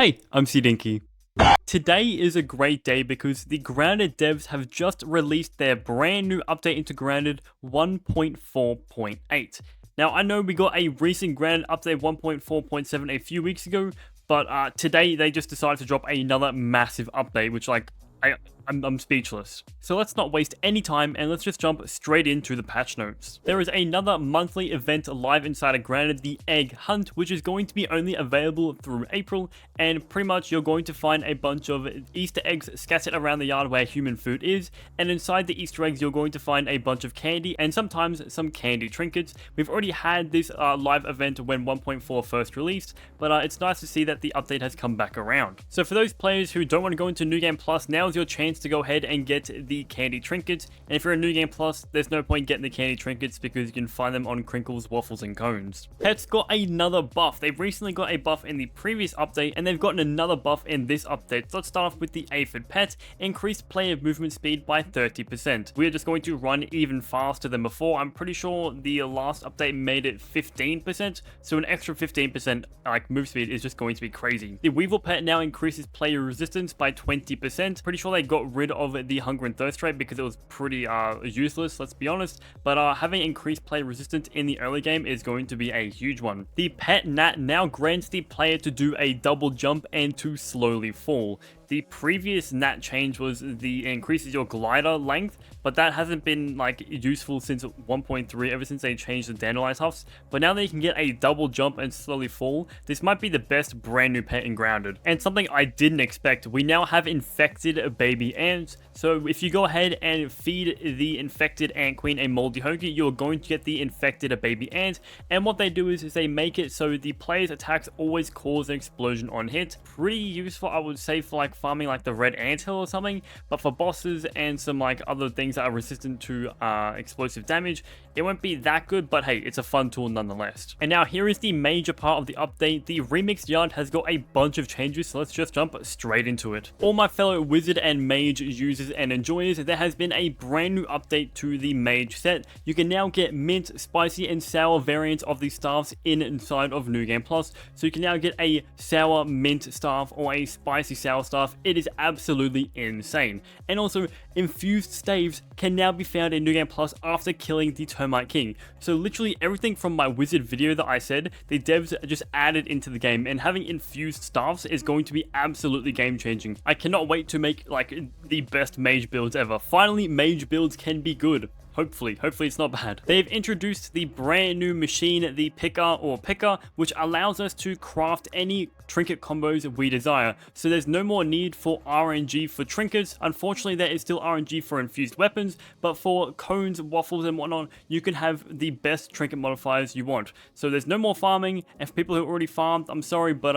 Hey, I'm CDiinky. Today is a great day because the Grounded devs have just released their brand new update into Grounded 1.4.8. Now, I know we got a recent Grounded update 1.4.7 a few weeks ago, but today they just decided to drop another massive update, which I'm speechless. So let's not waste any time and let's just jump straight into the patch notes. There is another monthly event live inside of Grounded, the Egg Hunt, which is going to be only available through April, and pretty much you're going to find a bunch of Easter eggs scattered around the yard where human food is, and inside the Easter eggs you're going to find a bunch of candy and sometimes some candy trinkets. We've already had this live event when 1.4 first released, but it's nice to see that the update has come back around. So for those players who don't want to go into New Game Plus, now's your chance to go ahead and get the candy trinkets. And if you're in New Game Plus, there's no point getting the candy trinkets because you can find them on crinkles, waffles, and cones. Pets got another buff. They've recently got a buff in the previous update, and they've gotten another buff in this update. So let's start off with the aphid pet. Increased player movement speed by 30%. We're just going to run even faster than before. I'm pretty sure the last update made it 15%, so an extra 15% move speed is just going to be crazy. The weevil pet now increases player resistance by 20%. Pretty sure they got rid of the hunger and thirst rate because it was pretty useless, let's be honest, but having increased player resistance in the early game is going to be a huge one. The pet gnat now grants the player to do a double jump and to slowly fall. The previous gnat change was the increases your glider length, but that hasn't been useful since 1.3, ever since they changed the dandelion tufts. But now that you can get a double jump and slowly fall, this might be the best brand new pet in Grounded. And something I didn't expect, we now have infected baby ants. So if you go ahead and feed the infected ant queen a moldy hoagie, you're going to get the infected baby ant. And what they do is they make it so the player's attacks always cause an explosion on hit. Pretty useful, I would say, for farming the red anthill or something, but for bosses and some other things that are resistant to explosive damage, it won't be that good, but hey, it's a fun tool nonetheless. And now here is the major part of the update. The Remixed yard has got a bunch of changes, so let's just jump straight into it. All my fellow wizard and mage users and enjoyers, there has been a brand new update to the mage set. You can now get mint, spicy, and sour variants of these staffs inside of New Game Plus. So you can now get a sour mint staff or a spicy sour staff. It is absolutely insane. And also, Infused Staves can now be found in New Game Plus after killing the Termite King. So literally everything from my wizard video that I said, the devs just added into the game, and having infused staffs is going to be absolutely game changing. I cannot wait to make the best mage builds ever. Finally, mage builds can be good. Hopefully it's not bad. They've introduced the brand new machine, the picker, which allows us to craft any trinket combos we desire. So there's no more need for RNG for trinkets. Unfortunately, there is still RNG for infused weapons, but for cones, waffles, and whatnot, you can have the best trinket modifiers you want. So there's no more farming, and for people who already farmed, I'm sorry, but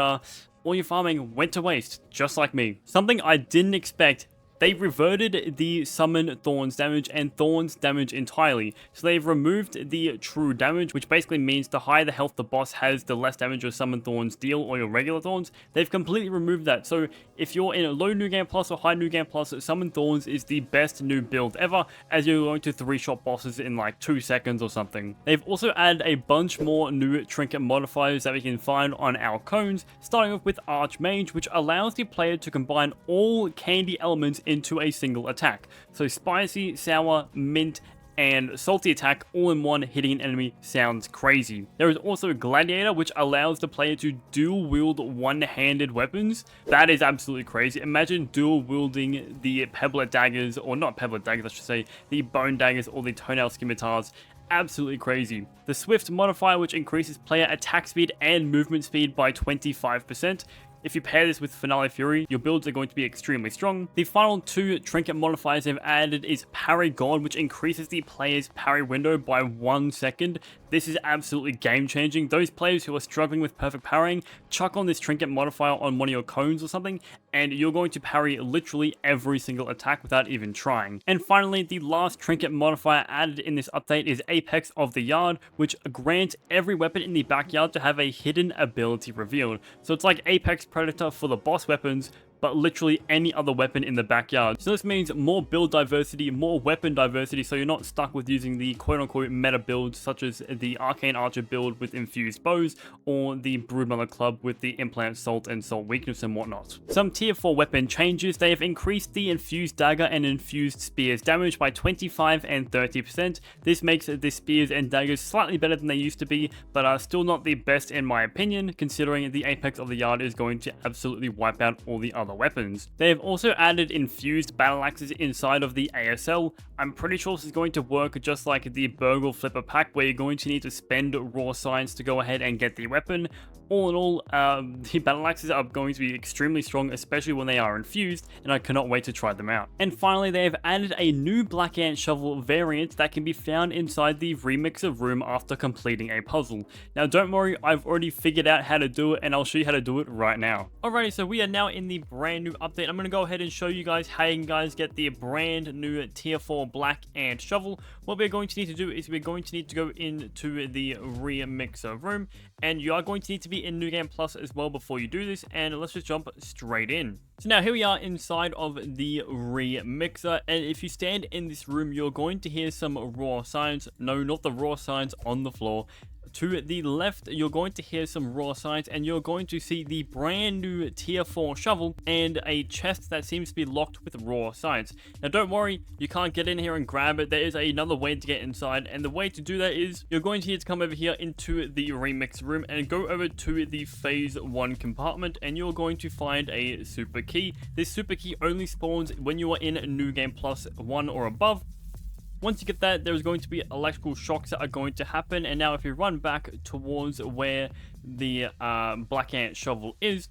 all your farming went to waste, just like me. Something I didn't expect. They reverted the summon thorns damage and thorns damage entirely. So they've removed the true damage, which basically means the higher the health the boss has, the less damage your summon thorns deal, or your regular thorns. They've completely removed that. So if you're in a low New Game Plus or high New Game Plus, summon thorns is the best new build ever, as you're going to 3-shot bosses in 2 seconds or something. They've also added a bunch more new trinket modifiers that we can find on our cones, starting off with Archmage, which allows the player to combine all candy elements into a single attack. So spicy, sour, mint, and salty attack all in one, hitting an enemy sounds crazy. There is also Gladiator, which allows the player to dual wield one-handed weapons. That is absolutely crazy. Imagine dual wielding the pebblet daggers, or not pebblet daggers, I should say, the bone daggers or the toenail scimitars. Absolutely crazy. The Swift modifier, which increases player attack speed and movement speed by 25%. If you pair this with Finale Fury, your builds are going to be extremely strong. The final 2 trinket modifiers they've added is Parry God, which increases the player's parry window by 1 second. This is absolutely game changing. Those players who are struggling with perfect parrying, chuck on this trinket modifier on one of your cones or something, and you're going to parry literally every single attack without even trying. And finally, the last trinket modifier added in this update is Apex of the Yard, which grants every weapon in the backyard to have a hidden ability revealed. So it's like Apex Predator for the boss weapons, but literally any other weapon in the backyard. So this means more build diversity, more weapon diversity, so you're not stuck with using the quote-unquote meta builds such as the Arcane Archer build with infused bows or the Broodmother Club with the Implant Salt and Salt Weakness and whatnot. Some tier 4 weapon changes. They have increased the infused dagger and infused spears damage by 25 and 30%. This makes the spears and daggers slightly better than they used to be, but are still not the best in my opinion, considering the Apex of the Yard is going to absolutely wipe out all the other weapons. They have also added infused battle axes inside of the ASL. I'm pretty sure this is going to work just like the Burgle Flipper pack, where you're going to need to spend raw science to go ahead and get the weapon. All in all, the battle axes are going to be extremely strong, especially when they are infused, and I cannot wait to try them out. And finally, they have added a new Black Ant Shovel variant that can be found inside the Remixed room after completing a puzzle. Now don't worry, I've already figured out how to do it, and I'll show you how to do it right now. Alrighty, so we are now in the brand new update. I'm going to go ahead and show you guys how you guys get the brand new tier 4 Black Ant Shovel. What we're going to need to do is we're going to need to go into the Remixed room, and you are going to need to be in New Game Plus as well before you do this, and let's just jump straight in. So now here we are inside of the Remixed, and if you stand in this room, you're going to hear some raw signs. No, not the raw signs on the floor. To the left, you're going to hear some raw signs, and you're going to see the brand new tier 4 shovel and a chest that seems to be locked with raw signs. Now don't worry, you can't get in here and grab it. There is another way to get inside, and the way to do that is you're going to need to come over here into the Remixed room and go over to the phase 1 compartment, and you're going to find a super key. This super key only spawns when you are in New Game Plus 1 or above. Once you get that, there's going to be electrical shocks that are going to happen, and now if you run back towards where the Black Ant Shovel is,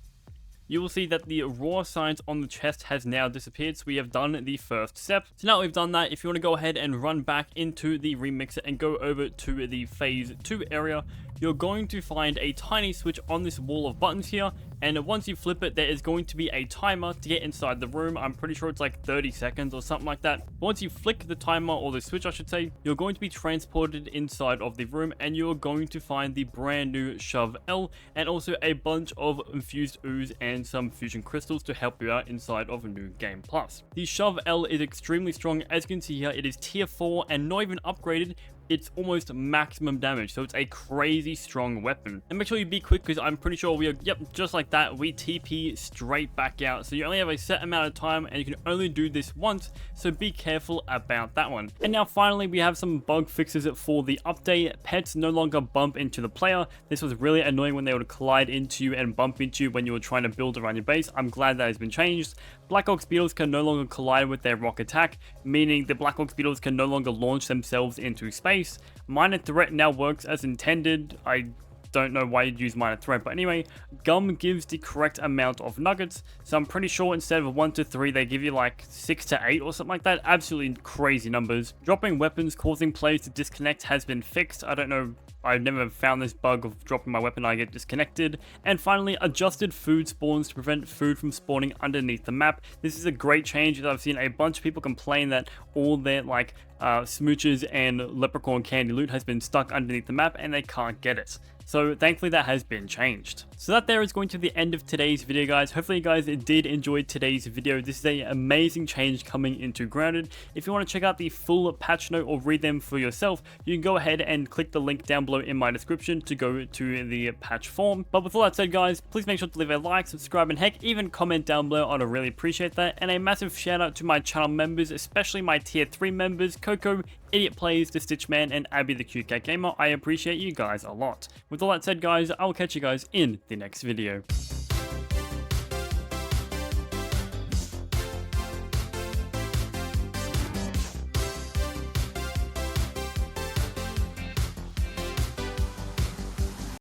you will see that the raw signs on the chest has now disappeared, so we have done the first step. So now we've done that, if you want to go ahead and run back into the Remixed and go over to the phase 2 area, you're going to find a tiny switch on this wall of buttons here, and once you flip it, there is going to be a timer to get inside the room. I'm pretty sure it's like 30 seconds or something like that. Once you flick the timer, or the switch I should say, you're going to be transported inside of the room, and you're going to find the brand new Shove L, and also a bunch of infused ooze and some fusion crystals to help you out inside of New Game Plus. The Shove L is extremely strong. As you can see here, it is tier 4 and not even upgraded. It's almost maximum damage, so it's a crazy strong weapon. And make sure you be quick, because I'm pretty sure we are, yep, just like that, we TP straight back out. So you only have a set amount of time, and you can only do this once, so be careful about that one. And now finally, we have some bug fixes for the update. Pets no longer bump into the player. This was really annoying when they would collide into you and bump into you when you were trying to build around your base. I'm glad that has been changed. Black Ox Beetles can no longer collide with their rock attack, meaning the Black Ox Beetles can no longer launch themselves into space. Minor Threat now works as intended. I don't know why you'd use Minor Threat, but anyway, Gum gives the correct amount of nuggets, so I'm pretty sure instead of 1 to 3, they give you like 6 to 8 or something like that. Absolutely crazy numbers. Dropping weapons causing players to disconnect has been fixed. I don't know, I've never found this bug of dropping my weapon, I get disconnected. And finally, adjusted food spawns to prevent food from spawning underneath the map. This is a great change, as I've seen a bunch of people complain that all their like smooches and leprechaun candy loot has been stuck underneath the map and they can't get it. So thankfully that has been changed. So that there is going to be the end of today's video, guys. Hopefully you guys did enjoy today's video. This is an amazing change coming into Grounded. If you want to check out the full patch note or read them for yourself, you can go ahead and click the link down below in my description to go to the patch form. But with all that said, guys, please make sure to leave a like, subscribe, and heck, even comment down below. I'd really appreciate that. And a massive shout out to my channel members, especially my tier 3 members, Coco, Idiot Plays, The Stitchman, and Abby the Cute Cat Gamer. I appreciate you guys a lot. With all that said, guys, I'll catch you guys in the next video.